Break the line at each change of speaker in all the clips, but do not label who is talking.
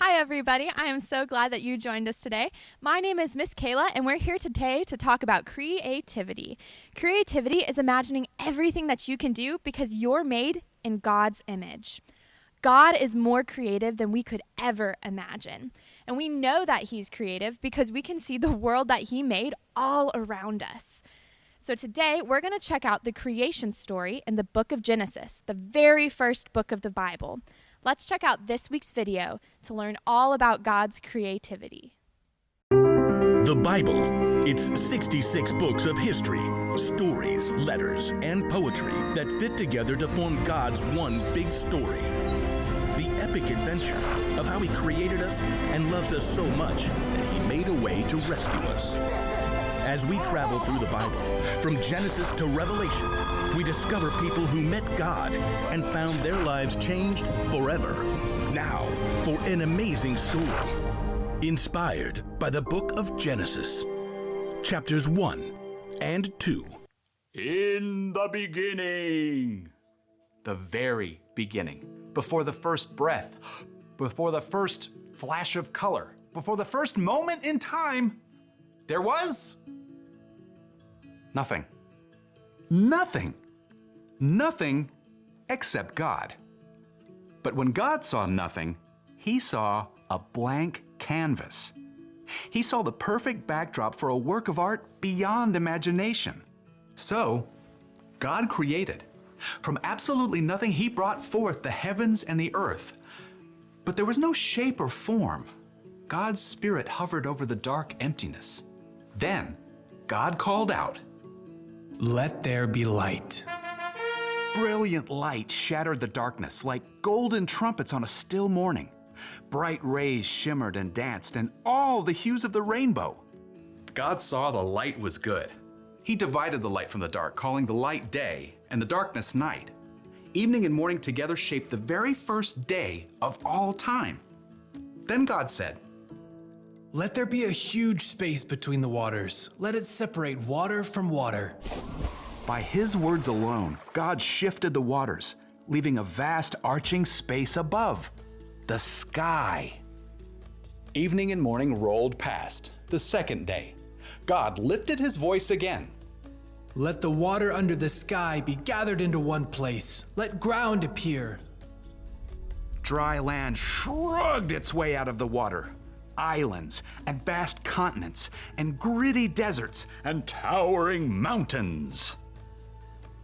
Hi, everybody. I am so glad that you joined us today. My name is Miss Kayla, and we're here today to talk about creativity. Creativity is imagining everything that you can do because you're made in God's image. God is more creative than we could ever imagine. And we know that He's creative because we can see the world that He made all around us. So today, we're going to check out the creation story in the book of Genesis, the very first book of the Bible. Let's check out this week's video to learn all about God's creativity.
The Bible. It's 66 books of history, stories, letters, and poetry that fit together to form God's one big story. The epic adventure of how He created us and loves us so much that He made a way to rescue us. As we travel through the Bible, from Genesis to Revelation, we discover people who met God and found their lives changed forever. Now, for an amazing story, inspired by the book of Genesis, chapters 1 and 2.
In the beginning, the very beginning, before the first breath, before the first flash of color, before the first moment in time, there was nothing. Nothing. Nothing except God. But when God saw nothing, He saw a blank canvas. He saw the perfect backdrop for a work of art beyond imagination. So, God created. From absolutely nothing, He brought forth the heavens and the earth. But there was no shape or form. God's Spirit hovered over the dark emptiness. Then, God called out,
"Let there be light."
Brilliant light shattered the darkness like golden trumpets on a still morning. Bright rays shimmered and danced in all the hues of the rainbow. God saw the light was good. He divided the light from the dark, calling the light day and the darkness night. Evening and morning together shaped the very first day of all time. Then God said,
"Let there be a huge space between the waters. Let it separate water from water."
By His words alone, God shifted the waters, leaving a vast arching space above, the sky. Evening and morning rolled past, the second day. God lifted His voice again.
"Let the water under the sky be gathered into one place. Let ground appear."
Dry land shrugged its way out of the water. Islands and vast continents and gritty deserts and towering mountains.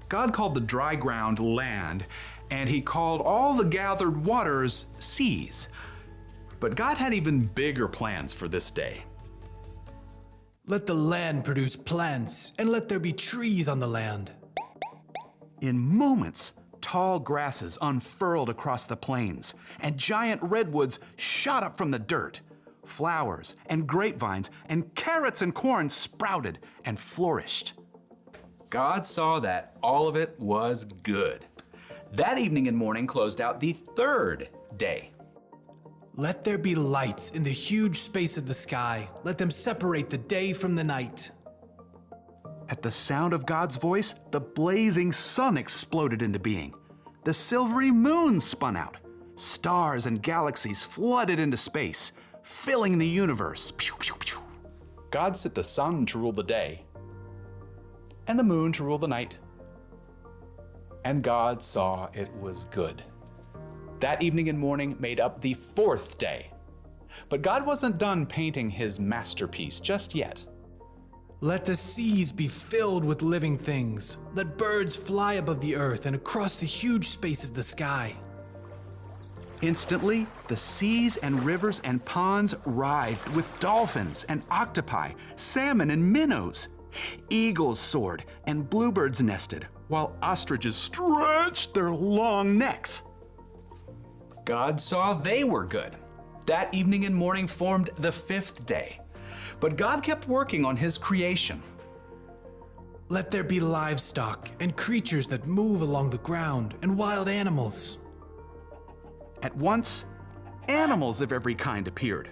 God called the dry ground land, and He called all the gathered waters seas. But God had even bigger plans for this day.
"Let the land produce plants, and let there be trees on the land."
In moments, tall grasses unfurled across the plains, and giant redwoods shot up from the dirt. Flowers and grapevines and carrots and corn sprouted and flourished. God saw that all of it was good. That evening and morning closed out the third day.
"Let there be lights in the huge space of the sky. Let them separate the day from the night."
At the sound of God's voice, the blazing sun exploded into being. The silvery moon spun out. Stars and galaxies flooded into space, filling the universe. Pew, pew, pew. God set the sun to rule the day, and the moon to rule the night. And God saw it was good. That evening and morning made up the fourth day. But God wasn't done painting His masterpiece just yet.
"Let the seas be filled with living things. Let birds fly above the earth and across the huge space of the sky."
Instantly, the seas and rivers and ponds writhed with dolphins and octopi, salmon and minnows. Eagles soared and bluebirds nested, while ostriches stretched their long necks. God saw they were good. That evening and morning formed the fifth day. But God kept working on His creation.
"Let there be livestock and creatures that move along the ground and wild animals."
At once, animals of every kind appeared.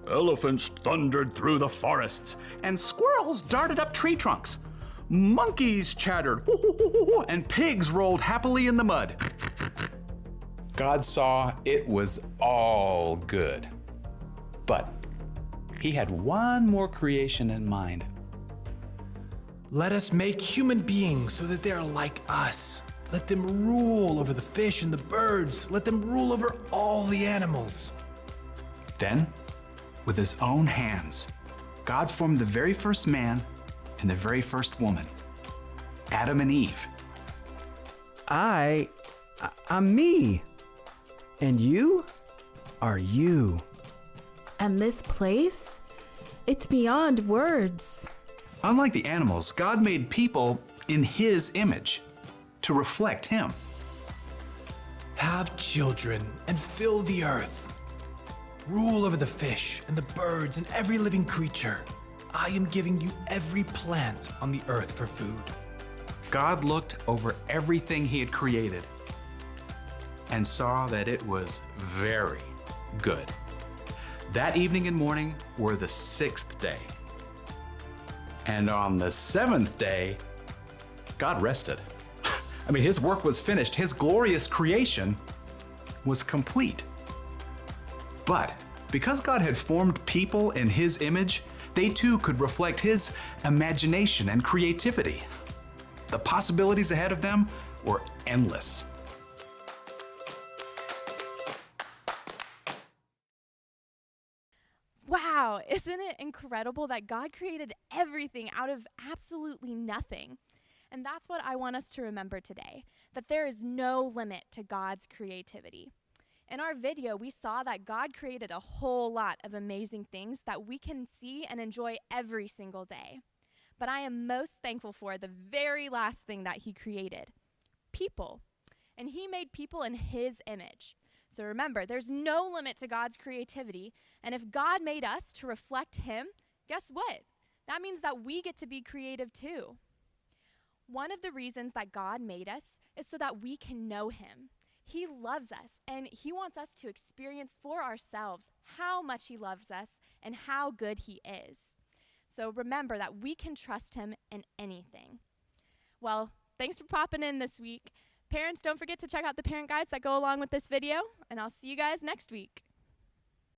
Elephants thundered through the forests, and squirrels darted up tree trunks. Monkeys chattered, and pigs rolled happily in the mud. God saw it was all good. But he had one more creation in mind.
Let us make human beings so that they are like us. Let them rule over the fish and the birds. Let them rule over all the animals.
Then, with his own hands, God formed the very first man and the very first woman, Adam and Eve.
I'm me. And you are you.
And this place, it's beyond words.
Unlike the animals, God made people in his image to reflect him.
Have children and fill the earth. Rule over the fish and the birds and every living creature. I am giving you every plant on the earth for food.
God looked over everything he had created and saw that it was very good. That evening and morning were the sixth day. And on the seventh day, God rested. I mean, his work was finished. His glorious creation was complete. But because God had formed people in his image, they too could reflect his imagination and creativity. The possibilities ahead of them were endless.
Wow, isn't it incredible that God created everything out of absolutely nothing? And that's what I want us to remember today, that there is no limit to God's creativity. In our video, we saw that God created a whole lot of amazing things that we can see and enjoy every single day. But I am most thankful for the very last thing that he created, people. And he made people in his image. So remember, there's no limit to God's creativity. And if God made us to reflect him, guess what? That means that we get to be creative too. One of the reasons that God made us is so that we can know him. He loves us, and he wants us to experience for ourselves how much he loves us and how good he is. So remember that we can trust him in anything. Well, thanks for popping in this week. Parents, don't forget to check out the parent guides that go along with this video, and I'll see you guys next week.